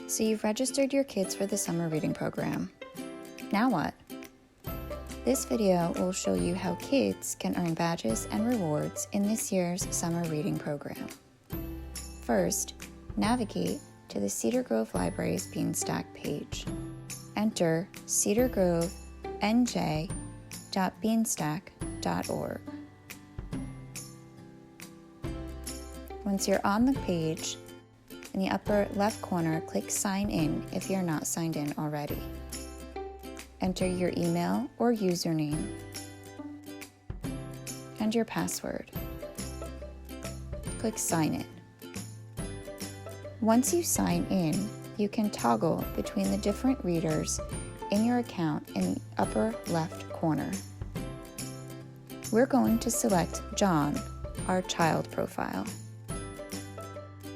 So you've registered your kids for the summer reading program. Now what? This video will show you how kids can earn badges and rewards in this year's summer reading program. First, navigate to the Cedar Grove Library's Beanstack page. Enter cedargrovenj.beanstack.org. Once you're on the page, in the upper left corner, click Sign In if you're not signed in already. Enter your email or username and your password. Click Sign In. Once you sign in, you can toggle between the different readers in your account in the upper left corner. We're going to select John, our child profile.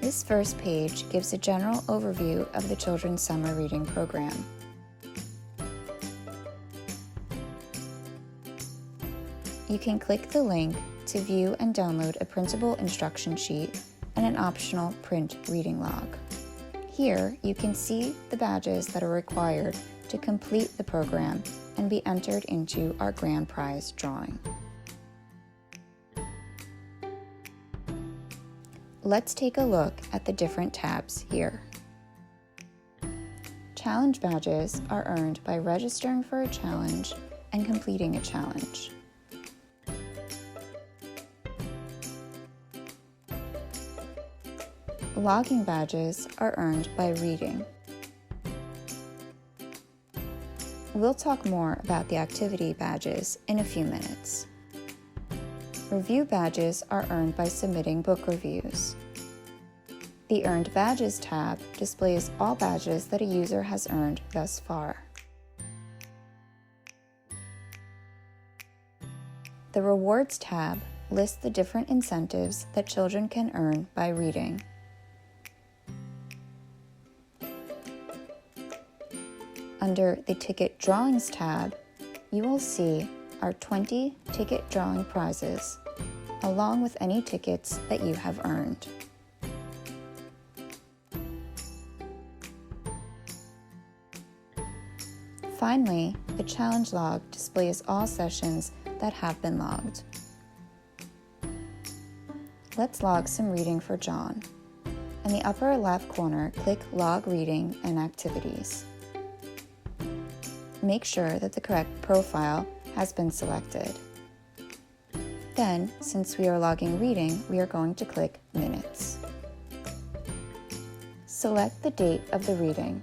This first page gives a general overview of the children's summer reading program. You can click the link to view and download a printable instruction sheet and an optional print reading log. Here, you can see the badges that are required to complete the program and be entered into our grand prize drawing. Let's take a look at the different tabs here. Challenge badges are earned by registering for a challenge and completing a challenge. Logging badges are earned by reading. We'll talk more about the activity badges in a few minutes. Review badges are earned by submitting book reviews. The Earned Badges tab displays all badges that a user has earned thus far. The Rewards tab lists the different incentives that children can earn by reading. Under the Ticket Drawings tab, you will see our 20 ticket drawing prizes, along with any tickets that you have earned. Finally, the challenge log displays all sessions that have been logged. Let's log some reading for John. In the upper left corner, click Log Reading and Activities. Make sure that the correct profile has been selected. Then, since we are logging reading, we are going to click Minutes. Select the date of the reading.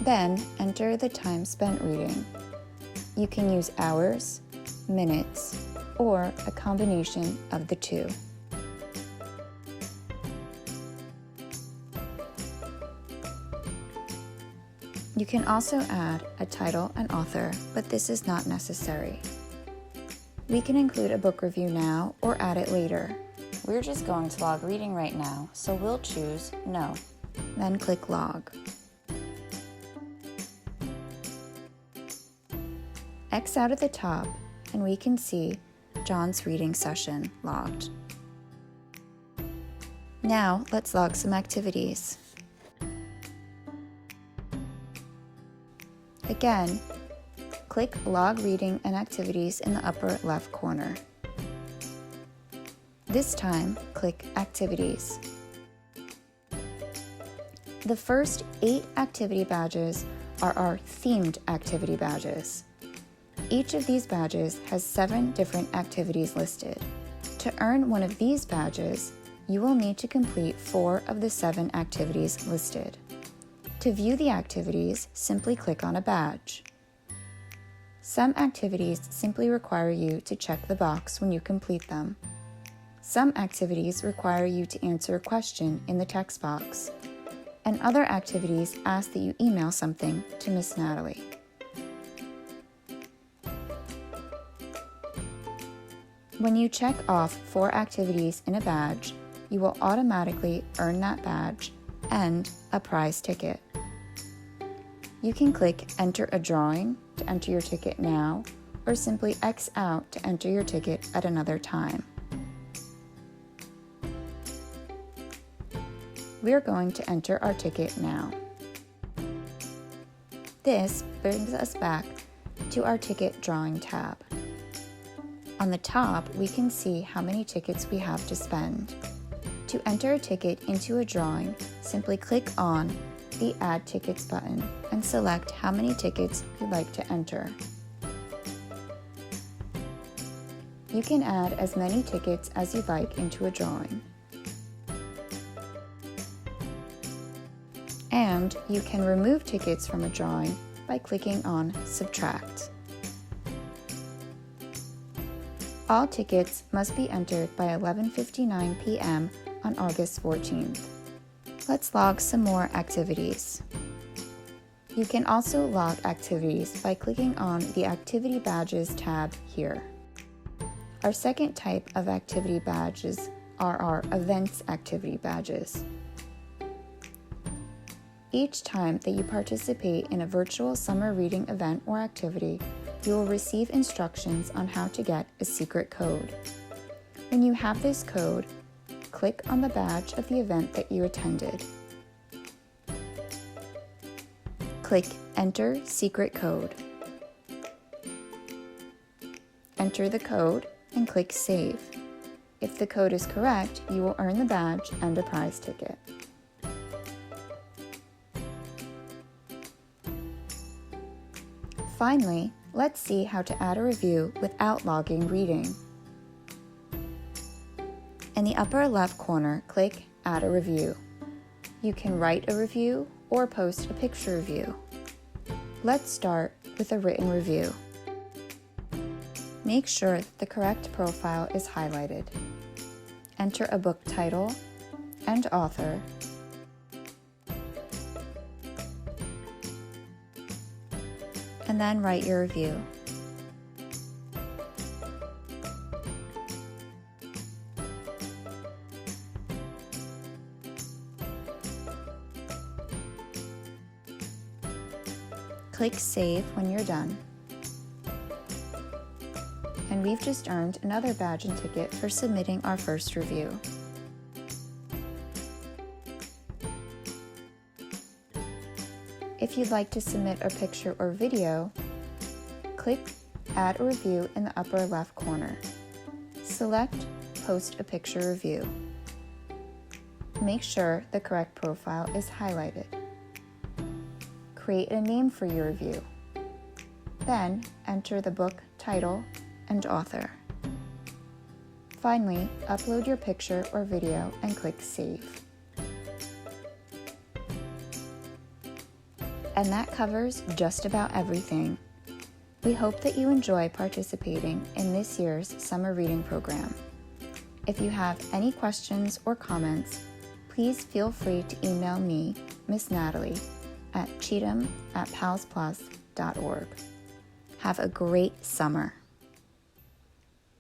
Then, enter the time spent reading. You can use hours, minutes, or a combination of the two. You can also add a title and author, but this is not necessary. We can include a book review now or add it later. We're just going to log reading right now, so we'll choose No. Then click Log. X out at the top, and we can see John's reading session logged. Now let's log some activities. Again, click Log Reading and Activities in the upper left corner. This time, click Activities. The first 8 activity badges are our themed activity badges. Each of these badges has 7 different activities listed. To earn one of these badges, you will need to complete 4 of the 7 activities listed. To view the activities, simply click on a badge. Some activities simply require you to check the box when you complete them. Some activities require you to answer a question in the text box, and other activities ask that you email something to Miss Natalie. When you check off 4 activities in a badge, you will automatically earn that badge and a prize ticket. You can click Enter a Drawing to enter your ticket now, or simply X out to enter your ticket at another time. we're going to enter our ticket now. This brings us back to our ticket drawing tab. On the top, we can see how many tickets we have to spend. To enter a ticket into a drawing, simply click on the Add Tickets button and select how many tickets you'd like to enter. You can add as many tickets as you'd like into a drawing. And you can remove tickets from a drawing by clicking on Subtract. All tickets must be entered by 11:59 p.m. on August 14th. Let's log some more activities. You can also log activities by clicking on the Activity Badges tab here. Our second type of activity badges are our Events activity badges. Each time that you participate in a virtual summer reading event or activity, you will receive instructions on how to get a secret code. When you have this code, click on the badge of the event that you attended. Click Enter Secret Code. Enter the code and click Save. If the code is correct, you will earn the badge and a prize ticket. Finally, let's see how to add a review without logging reading. In the upper left corner, click Add a Review. You can write a review or post a picture review. Let's start with a written review. Make sure that the correct profile is highlighted. Enter a book title and author, and then write your review. Click Save when you're done. And we've just earned another badge and ticket for submitting our first review. If you'd like to submit a picture or video, click Add a Review in the upper left corner. Select Post a Picture Review. Make sure the correct profile is highlighted. Create a name for your review. Then enter the book title and author. Finally, upload your picture or video and click Save. And that covers just about everything. We hope that you enjoy participating in this year's summer reading program. If you have any questions or comments, please feel free to email me, Miss Natalie, at cheatham@palsplus.org. Have a great summer.